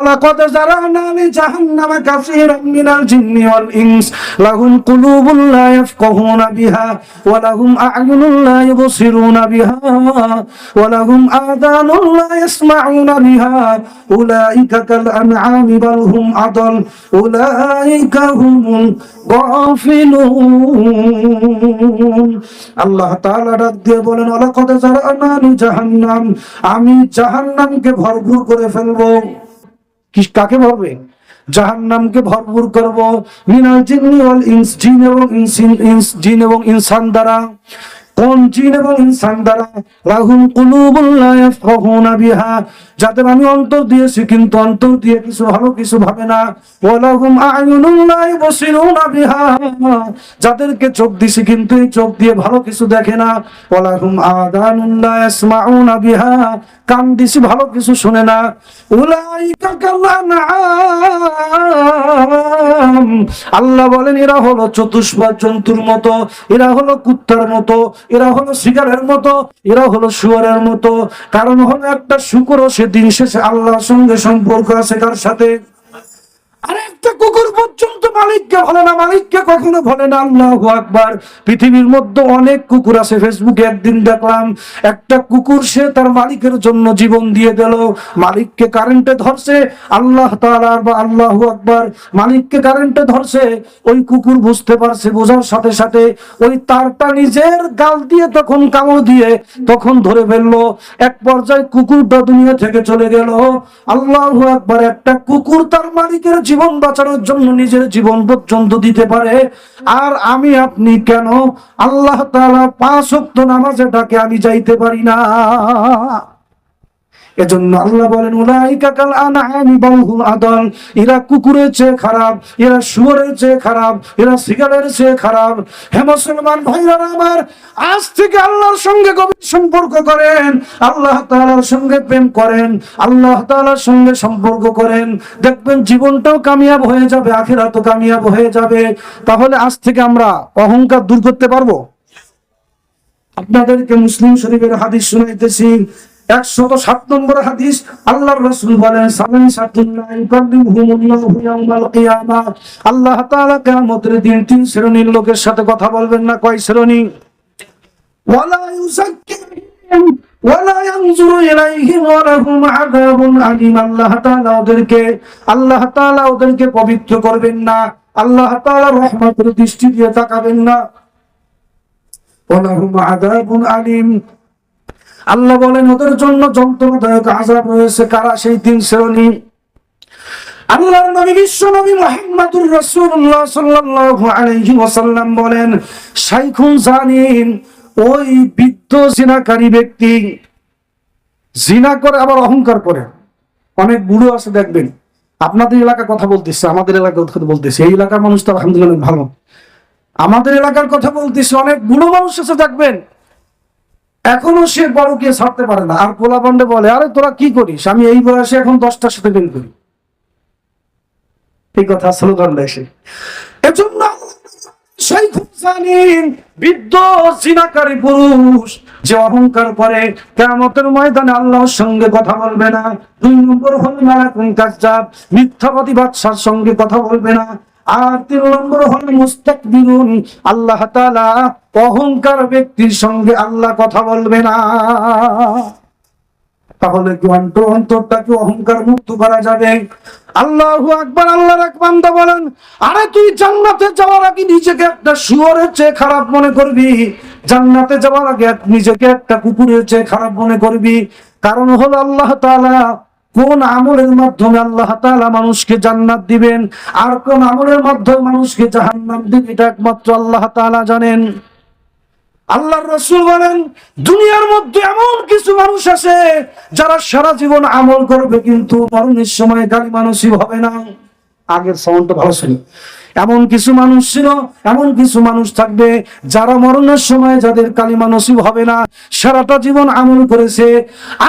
ওয়ালাকাদ যারানা লিজাহান্নামা কাসীরাম মিনাল জিন্নি ওয়াল ইনস লাহুম কুলুবুন লা ইয়াফকাহুনা বিহা ওয়া লাহুম আ'য়ুনুন লা ইউবসিরুনা বিহা ওয়া লাহুম আযানুন লা ইয়াসমাউনা বিহা উলাইকা কাল আনআমি বাল হুম আদাল উলাইকা হুমুল গাফিলুন। আল্লাহ তাআলা ডাক দিয়ে বলেন, ওয়ালাকাদ যারানা লিজাহান্নাম, আমি জাহান্নামকে ভরপুর করে ফেলবো। কাকে ভরবে? জাহান্নামকে ভরপুর করব। মিনাল জিন্নি ওয়াল ইনস, জিন এবং ইনসান দ্বারা। কোন জিন এবং ইনসান দ্বারা? লাহুম কুলুবুন লা ইয়াফকাহুনা বিহা, যাদের আমি অন্তর দিয়েছি কিন্তু অন্তর দিয়ে কিছু ভালো কিছু ভাবে না। ওয়া লাহুম আ'য়ুনুন লা ইউবসিরুনা বিহা, যাদেরকে চোখ দিয়েছি কিন্তু এই চোখ দিয়ে ভালো কিছু দেখে না। ওয়া লাহুম আযানুন লা ইয়াসমাউনা বিহা, কান দিয়েছি ভালো কিছু শুনে না। উলাইকা কাল আনআম, আল্লাহ বলেন এরা হলো চতুষ্পদ জন্তুর মতো, এরা হলো কুত্তার মতো, এরা হলো শিকারের মতো, এরা হলো শুয়োরের মতো। কারণ হলো একটা শুকরও সে দিন শেষে আল্লাহর সঙ্গে সম্পর্ক আছে কার সাথে? আরেকটা কুকুর পর্যন্ত মালিককে বলে না, মালিককে কখনো বলে না। আল্লাহু আকবার। পৃথিবীর মধ্যে অনেক কুকুর আছে। ফেসবুকে একদিন দেখলাম একটা কুকুর সে তার মালিকের জন্য জীবন দিয়ে দিল। মালিককে কারেন্টে ধরছে, আল্লাহ তাআলা বা আল্লাহু আকবার, মালিককে কারেন্টে ধরছে। ওই কুকুর বুঝতে পারছে, বোঝার সাথে সাথে ওই তারটা নিজের গাল দিয়ে তখন কামড় দিয়ে তখন ধরে ফেললো। এক পর্যায়ে কুকুরটা দুনিয়া থেকে চলে গেল। আল্লাহু আকবার। একটা কুকুর তার মালিকের জীবন বাঁচানোর জন্য নিজের জীবন পর্যন্ত দিতে পারে, আর আমি আপনি কেন আল্লাহ তাআলা 5 ওয়াক্ত নামাজে ডাকে আমি যাইতে পারি না? এজন্য আল্লাহ বলেন উলাইকা কাল আনআমি বাল হুম আদাল, এরা কুকুরের চেয়ে খারাপ, এরা শুয়োরের চেয়ে খারাপ, এরা শিকারের চেয়ে খারাপ। হে মুসলমান ভাইরা আমার, আজ থেকে আল্লাহর সঙ্গে গভীর সম্পর্ক করেন, আল্লাহ তাআলার সঙ্গে প্রেম করেন, আল্লাহ তাআলার সঙ্গে সম্পর্ক করেন, দেখবেন জীবনটাও কামিয়াব হয়ে যাবে, আখিরাতও কামিয়াব হয়ে যাবে। তাহলে আজ থেকে আমরা অহংকার দূর করতে পারবো। আপনাদেরকে মুসলিম শরীফের হাদিস শুনাইতেছি, 107 নম্বর হাদিস। আল্লাহর রাসূল বলেন, সালাসাতুল্লাহ ইউকাল্লিমুহুমুল্লাহু ইয়াওমাল কিয়ামাহ, আল্লাহ তাআলা কিয়ামতের দিন 3 শ্রেণীর লোকের সাথে কথা বলবেন না। কয় শ্রেণী? ওয়ালা ইউযাক্কিহিম ওয়ালা ইয়ানজুরু ইলাইহিম ওয়া লাহুম আযাবুন আলীম, আল্লাহ তাআলা ওদেরকে পবিত্র করবেন না, আল্লাহ তাআলা রহমতের দৃষ্টি দিয়ে তাকাবেন না। ওয়া লাহুম আযাবুন আলীম, আল্লাহ বলেন ওদের জন্য যন্ত্রণাদায়ক আযাব রয়েছে। কারা সেই 3 শ্রেণী? আল্লাহর নবী বিশ্ব নবী মুহাম্মদুর রাসূলুল্লাহ সাল্লাল্লাহু আলাইহি ওয়াসাল্লাম বলেন, শাইখুন জানিন, ওই বৃদ্ধ জিনাকারী ব্যক্তি, জিনা করে আবার অহংকার করে। অনেক বুড়ো আছে দেখবেন, আপনাদের এলাকার কথা বলতেছে, আমাদের এলাকার কথা বলতেছে, এই এলাকার মানুষ তো আলহামদুলিল্লাহ ভালো, আমাদের এলাকার কথা বলতেছে। অনেক বুড়ো মানুষ আছে দেখবেন, এখনো সে বড়কে ছাড়তে পারে না। আর পোলাপান্ডে বলে, আরে তোরা কি করিস? আমি এই বয়সে এখন 10টার সাথে প্রেম করি। এই কথা স্লোগান দেয় সে। এজন্য বৃদ্ধ জিনাকারী পুরুষ যে অহংকার করে, কিয়ামতের ময়দানে আল্লাহর সঙ্গে কথা বলবে না। 2 নম্বর হল মালাকুল কাজ্জাব, মিথ্যাবাদী বাদশার সঙ্গে কথা বলবে না। আর 3 নম্বর হল মুস্তাকবিরুন, আল্লাহ তাআলা অহংকার ব্যক্তির সঙ্গে আল্লাহ কথা বলবে না। তাহলে কি অন্তরটাকে অহংকার মুক্ত করা যাবে? আল্লাহু আকবার। আল্লাহর এক বান্দা বলেন, আরে তুই জান্নাতে যাওয়ার আগে নিজেকে একটা শুয়োরের চেয়ে খারাপ মনে করবি, জান্নাতে যাওয়ার আগে নিজেকে একটা কুকুরের চেয়ে খারাপ মনে করবি। কারণ হলো আল্লাহ তাআলা কোন আমলের মাধ্যমে আল্লাহ তাআলা মানুষকে জান্নাত দিবেন আর কোন আমলের মাধ্যমে মানুষকে জাহান্নাম দিবেন, এটা একমাত্র আল্লাহ তাআলা জানেন। আল্লাহর রাসূল বলেন, দুনিয়ার মধ্যে এমন কিছু মানুষ আছে যারা সারা জীবন আমল করবে কিন্তু মরণের সময় কালিমা নসিব হবে না। আগের সাউন্ডটা ভালো ছিল। এমন কিছু মানুষ ছিল, এমন কিছু মানুষ থাকবে যারা মরণের সময় যাদের কালিমা নসিব হবে না, সারাটা জীবন আমল করেছে।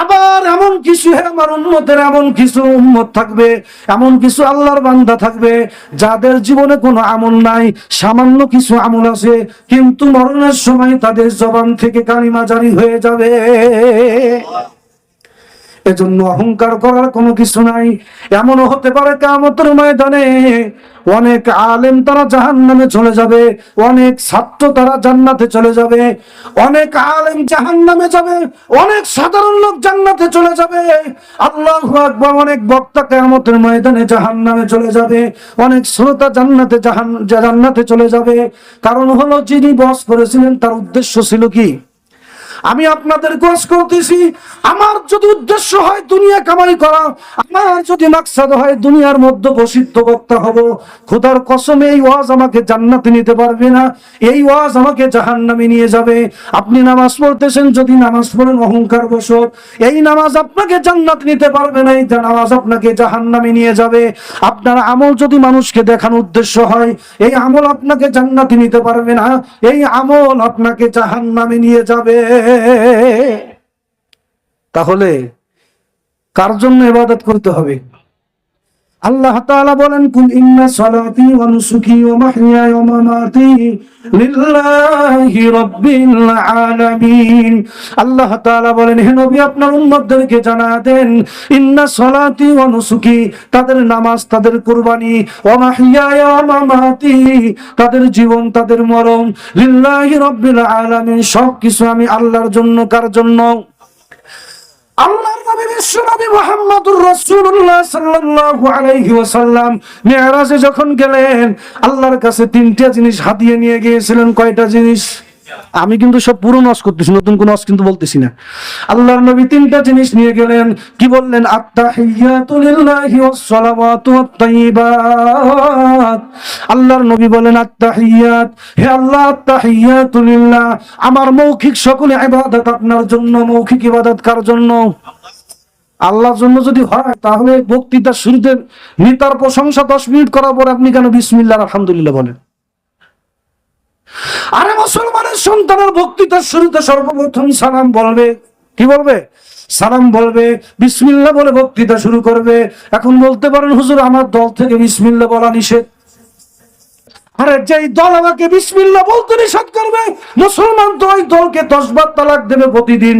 আবার এমন কিছু আমার উম্মতের এমন কিছু উম্মত থাকবে, এমন কিছু আল্লাহর বান্দা থাকবে যাদের জীবনে কোনো আমল নাই, সামান্য কিছু আমল আছে, কিন্তু মরণের সময় তাদের জবান থেকে কালিমা জারি হয়ে যাবে। এজন্য অহংকার করার কোনো কিছু নাই। এমনও হতে পারে কিয়ামতের ময়দানে অনেক আলেম তারা জাহান্নামে চলে যাবে, অনেক ছাত্র তারা জান্নাতে চলে যাবে, অনেক আলেম জাহান্নামে যাবে, অনেক সাধারণ লোক জান্নাতে চলে যাবে। আল্লাহু আকবার। অনেক বক্তা কিয়ামতের ময়দানে জাহান্নামে চলে যাবে, অনেক শ্রোতা জান্নাতে চলে যাবে। কারণ হলো যিনি বস করেছিলেন তার উদ্দেশ্য ছিল কি? আমি আপনাদের কোর্স করতেছি, আমার যদি উদ্দেশ্য হয় দুনিয়া কামাই করা, আমার যদি মাকসাদ হয় দুনিয়ার মধ্যে প্রসিদ্ধ বক্তা হব, খোদার কসম এই ওয়াজ আমাকে জান্নাতে নিতে পারবে না, এই ওয়াজ আমাকে জাহান্নামে নিয়ে যাবে। আপনি নামাজ পড়তেছেন, যদি নামাজ পড়েন অহংকার বশত, এই নামাজ আপনাকে জান্নাত নিতে পারবে না, এই নামাজ আপনাকে জাহান্নামে নিয়ে যাবে। আপনার আমল যদি মানুষকে দেখানোর উদ্দেশ্য হয়, এই আমল আপনাকে জান্নাতে নিতে পারবে না, এই আমল আপনাকে জাহান্নামে নিয়ে যাবে। তাহলে কার জন্য ইবাদত করতে হবে? আল্লাহ তাআলা বলেন, কুল ইন্না সালাতি ওয়া নুসুকি ওয়া মাহইয়ায়া ওয়া মামাতি লিল্লাহি রাব্বিল আলামিন। আল্লাহ তাআলা বলেন, হে নবী আপনার উম্মতদেরকে জানা দেন, ইন্না সালাতি ওয়া নুসুকি, তাদের নামাজ, তাদের কুরবানি, ওয়া মাহইয়ায়া ওয়া মামাতি, তাদের জীবন, তাদের মরণ, লিল্লাহি রাব্বিল আলামিন, সবকিছু আমি আল্লাহর জন্য। কার জন্য? আল্লাহর নবী বিশ্বনবী মুহাম্মদুর রাসূলুল্লাহ সাল্লাল্লাহু আলাইহি ওয়াসাল্লাম মিরাজে যখন গেলেন, আল্লাহর কাছে তিনটা জিনিস হাদিয়া নিয়ে গিয়েছিলেন। কয়টা জিনিস? আমি কিন্তু সব পুরো নস করতেছি, নতুন কোন নস কিন্তু বলতেছি না। আল্লাহর নবী তিনটা জিনিস নিয়ে গেলেন। কি বললেন? আত্তাহিয়াতু লিল্লাহি ওয়াস সালাওয়াতু ওয়াত তাইয়্যিবাত। আল্লাহর নবী বলেন, আত্তাহিয়াত, হে আল্লাহ, আত্তাহিয়াতু লিল্লাহ, আমার মৌখিক সকল ইবাদত আপনার জন্য। মৌখিক ইবাদত কার জন্য? আল্লাহর জন্য যদি হয় তাহলে বক্তৃতার শুরুতে নেতার প্রশংসা 10 মিনিট করার পর আপনি কেন বিসমিল্লাহ আলহামদুলিল্লাহ বলেন? আরে মুসলমানের সন্তানের বক্তৃতার শুরুতে সর্বপ্রথম সালাম বলবে। কি বলবে? সালাম বলবে, বিসমিল্লাহ বলে বক্তৃতা শুরু করবে। এখন বলতে পারেন, হুজুর আমার দল থেকে বিসমিল্লাহ বলা নিষেধ। আরে যেই দল আমাকে বিসমিল্লাহ বলতে নিষেধ করবে, মুসলমান তো ওই দলকে 10 বার তালাক দেবে প্রতিদিন।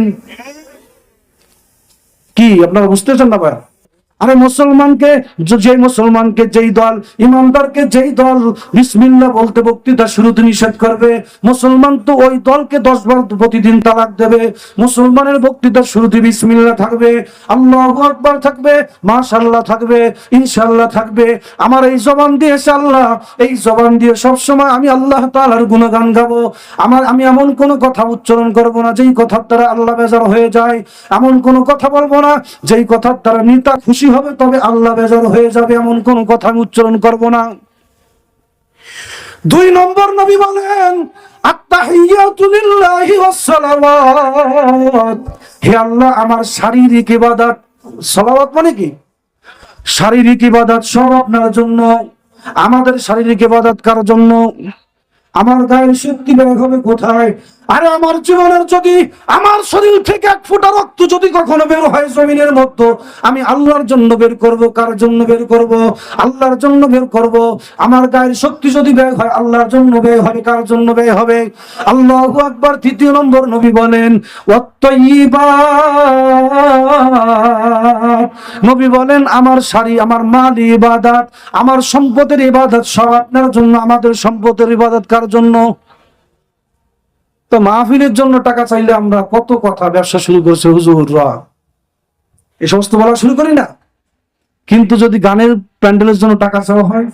কি আপনারা বুঝতেছেন না ভাই? আরে মুসলমানকে, যেই মুসলমানকে, যেই দল, ইমানদারকে যেই দল বিসমিল্লাহ বলতে বক্তৃতা শুরুতে নিষেধ করবে, মুসলমান তো ওই দলকে 10 বার প্রতিদিন তালাক দেবে। মুসলমানের বক্তৃতার শুরুতে বিসমিল্লাহ থাকবে, আল্লাহু আকবার থাকবে, মাশাআল্লাহ থাকবে, ইনশাআল্লাহ থাকবে। আমার এই জবান দিয়েছে আল্লাহ, এই জবান দিয়ে সব সময় আমি আল্লাহ তাআলার গুণগান গাবো। আমি এমন কোন কথা উচ্চারণ করব না যেই কথার দ্বারা আল্লাহ বেজার হয়ে যায়, এমন কোন কথা বলবো না যেই কথার দ্বারা নেতা খুশি হবে তবে আল্লাহ বেজার হয়ে যাবে, এমন কোন কথা আমি উচ্চারণ করব না। 2 নম্বর নবী বলেন, আত্তাহিয়াতু লিল্লাহি ওয়াস সালাওয়াত, হে আল্লাহ আমার শারীরিক ইবাদত, সালাওয়াত মানে কি? শারীরিক ইবাদত সব আপনার জন্য। আমাদের শারীরিক ইবাদত কার জন্য? আমার গায়ের শক্তি বের হবে কোথায়? আরে আমার জীবনের যদি, আমার শরীর থেকে 1 ফোঁটা রক্ত যদি কখনো বের হয় জমিনের মধ্যে, আমি আল্লাহর জন্য বের করব। কার জন্য বের করব? আল্লাহর জন্য বের করব। আমার গায়ের শক্তি যদি ব্যয় হয় আল্লাহর জন্য ব্যয় হবে। কার জন্য ব্যয় হবে? আল্লাহু আকবার। 3 নম্বর নবী বলেন, ওয়াত তাইয়্যিবাত, নবী বলেন আমার আমার মাল ইবাদত, আমার সম্পদের ইবাদত সব আপনার জন্য। আমাদের সম্পদের ইবাদত কার জন্য? তো মাহফিলের জন্য টাকা চাইলে আমরা কত কথা ব্যবসা শুরু করছে হুজুররা, এই সমস্ত বলা শুরু করি না? কিন্তু যদি গানের প্যান্ডেলের জন্য টাকা চাওয়া হয়,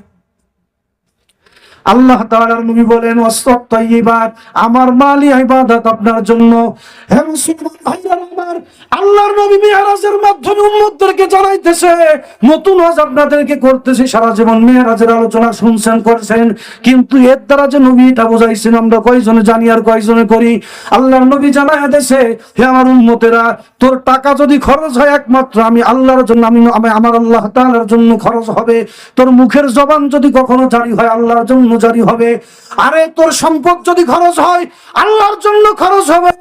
আল্লাহ তাআলার নবী বলেন, ওয়াসতাত তাইয়্যিবাত, আমার মালি ইবাদত আপনার জন্য। হে মুসলমান ভাইরা আমার, আল্লাহর নবী মিরাজের মাধ্যমে উম্মতদেরকে জানাইতেছে, নতুন ওয়াজ আপনাদেরকে করতেছে। সারা জীবন মিরাজের আলোচনা শুনছেন, করছেন, কিন্তু এর দ্বারা যে নবী এটা বোঝাইছেন আমরা কয়জনে জানি আর কয়জনে করি? আল্লাহর নবী জানায় দেশে, হে আমার উম্মতেরা, তোর টাকা যদি খরচ হয় একমাত্র আমি আল্লাহর জন্য, আমার আল্লাহ তাআলার জন্য খরচ হবে। তোর মুখের জবান যদি কখনো জারি হয় আল্লাহর জন্য জারি হবে। আরে তোর সম্পদ যদি খরচ হয় আল্লাহর জন্য খরচ হবে।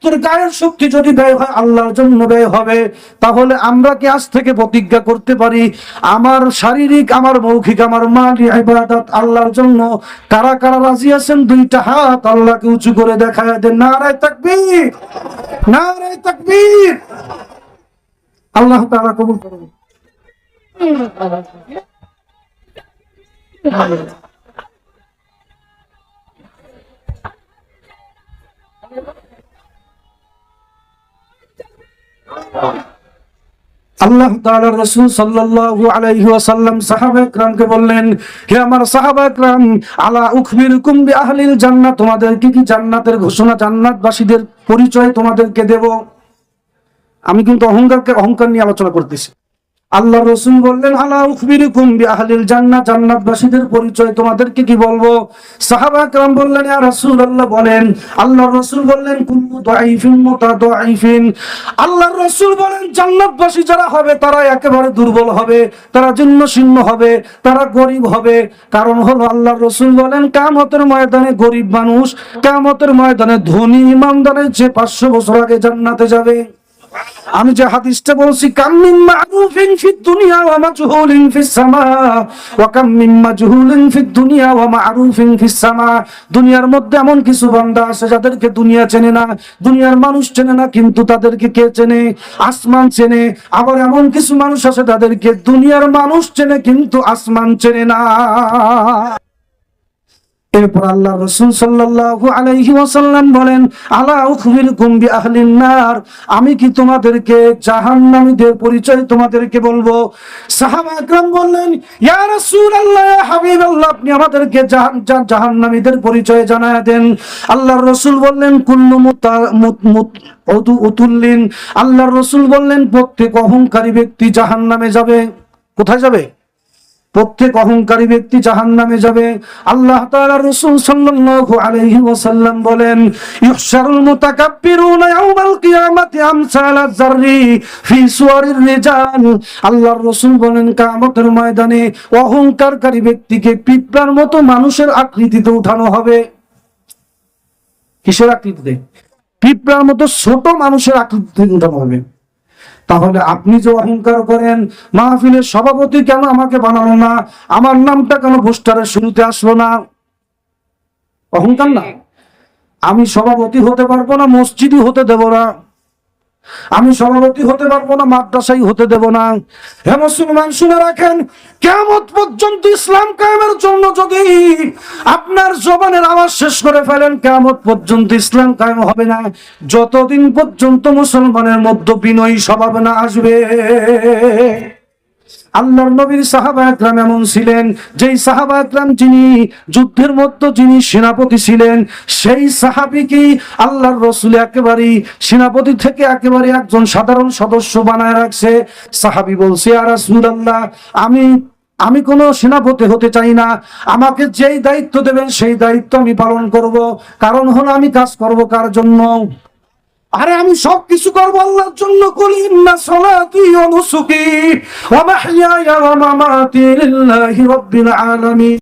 তোর গায়ের শক্তি যদি ব্যয় হয় আল্লাহর জন্য ব্যয় হবে। তাহলে আমরা কি আজ থেকে প্রতিজ্ঞা করতে পারি, আমার শারীরিক, আমার মৌখিক, আমার মালি ইবাদত আল্লাহর জন্য? কারা কারা রাজি আছেন 2টা হাত আল্লাহকে উঁচু করে দেখায় দেন। নারায়ে তাকবীর, নারায়ে তাকবীর। আল্লাহ তাআলা কবুল করুন। আল্লাহ তাআলার রাসূল সাল্লাল্লাহু আলাইহি ওয়াসাল্লাম সাহাবায়ে কেরামকে বললেন, হে আমার সাহাবায়ে কেরাম, আলা উখবিরুকুম বিআহলিল জান্নাহ, তোমাদেরকে কি জান্নাতের ঘোষণা, জান্নাতবাসীদের পরিচয় তোমাদেরকে দেব। আমি কিন্তু অহংকার নিয়ে আলোচনা করতেছি। আল্লাহর রাসূল বললেন, আলা উখবিরুকুম বিআহলিল জান্নাহ, জান্নাতবাসীদের পরিচয় তোমাদেরকে কি বলবো। সাহাবায়ে কেরাম বললেন, ইয়া রাসূলুল্লাহ বলেন। আল্লাহর রাসূল বললেন, কুল্লু দাঈফিন মুতাদাঈফিন। আল্লাহর রাসূল বলেন, জান্নাতবাসী যারা হবে তারা একেবারে দুর্বল হবে, তারা জীর্ণশীর্ণ হবে, তারা গরীব হবে। কারণ হলো আল্লাহর রাসূল বলেন, কিয়ামতের ময়দানে গরীব মানুষ কিয়ামতের ময়দানে ধনী ইমানদারের চেয়ে 500 বছর আগে জান্নাতে যাবে। আমি যে হাদিসটা বলছি, কাম মিন মারুফিন ফিদ দুনিয়া ওয়া মাজহুলিন ফিস সামা ওয়া কাম মিন মাজহুলিন ফিদ দুনিয়া ওয়া মারুফিন ফিস সামা। দুনিয়ার মধ্যে এমন কিছু বান্দা আছে যাদেরকে দুনিয়া চেনে না, দুনিয়ার মানুষ চেনে না, কিন্তু তাদেরকে কে চেনে? আসমান চেনে। আবার এমন কিছু মানুষ আছে তাদেরকে দুনিয়ার মানুষ চেনে কিন্তু আসমান চেনে না। এরপর আল্লাহ রাসূল সাল্লাল্লাহু আলাইহি ওয়াসাল্লাম বলেন, আলা উখবিরুকুম বিআহলিন নার, আমি কি তোমাদেরকে জাহান্নামীদের পরিচয় তোমাদেরকে বলবো। সাহাবা একরাম বললেন, ইয়া রাসূলুল্লাহ, ইয়া হাবিবাল্লাহ, আপনি আমাদেরকে জাহান্নামীদের পরিচয় জানায়া দেন। আল্লাহর রাসূল বললেন, কুল্লু উতুল্লিন। আল্লাহর রাসূল বললেন, প্রত্যেক অহংকারী ব্যক্তি জাহান্নামে যাবে। কোথায় যাবে? প্রত্যেক অহংকারী ব্যক্তি জাহান্নামে যাবে। আল্লাহ তাআলার রাসূল সাল্লাল্লাহু আলাইহি ওয়াসাল্লাম বলেন, ইহশারুল মুতাকাব্বিরুনা ইয়াউমাল কিয়ামাতি আমসালাজ জাররি ফি সুওয়ারির রিজাল। আল্লাহর রাসূল বলেন, কিয়ামতের ময়দানে অহংকারকারী ব্যক্তিকে পিঁপড়ার মতো মানুষের আকৃতিতে উঠানো হবে। কিসের আকৃতিতে? পিঁপড়ার মতো ছোট মানুষের আকৃতিতে উঠানো হবে। তাহলে আপনি যে অহংকার করেন, মাহফিলের সভাপতি কেন আমাকে বানালো না, আমার নামটা কেন পোস্টারের শুরুতে আসলো না, অহংকার না? আমি সভাপতি হতে পারবো না, মসজিদই হতে দেব না। আমি সভাপতি হতে পারবো না, মাদ্রাসাই হতে দেব না। হে মুসলমান, শুনে রাখেন, কিয়ামত পর্যন্ত ইসলাম কায়েমের জন্য যদি আপনার জবানের আওয়াজ শেষ করে ফেলেন, কিয়ামত পর্যন্ত ইসলাম কায়েম হবে না, যতদিন পর্যন্ত মুসলমানের মধ্যে বিনয়ী স্বভাব না আসবে। আল্লাহর নবীর সাহাবা একরাম এমন ছিলেন, যেই সাহাবা একরাম যিনি যুদ্ধের মধ্যে যিনি সেনাপতি ছিলেন, সেই সাহাবীকে আল্লাহর রাসূল একেবারে সেনাপতি থেকে একেবারে একজন সাধারণ সদস্য বানায় রাখছে। সাহাবী বলছে, ইয়া রাসূলুল্লাহ, আমি কোনো সেনাপতি হতে চাই না, আমাকে যেই দায়িত্ব দেবেন সেই দায়িত্ব আমি পালন করব। কারণ হলো আমি কাজ করব কার জন্য? আরে আমি সবকিছু করবো আল্লাহর জন্য। কুল ইন্না সলাতি ওয়া নুসুকি ওয়া মাহইয়ায়া ওয়া মামাতি লিল্লাহি রাব্বিল আলামিন।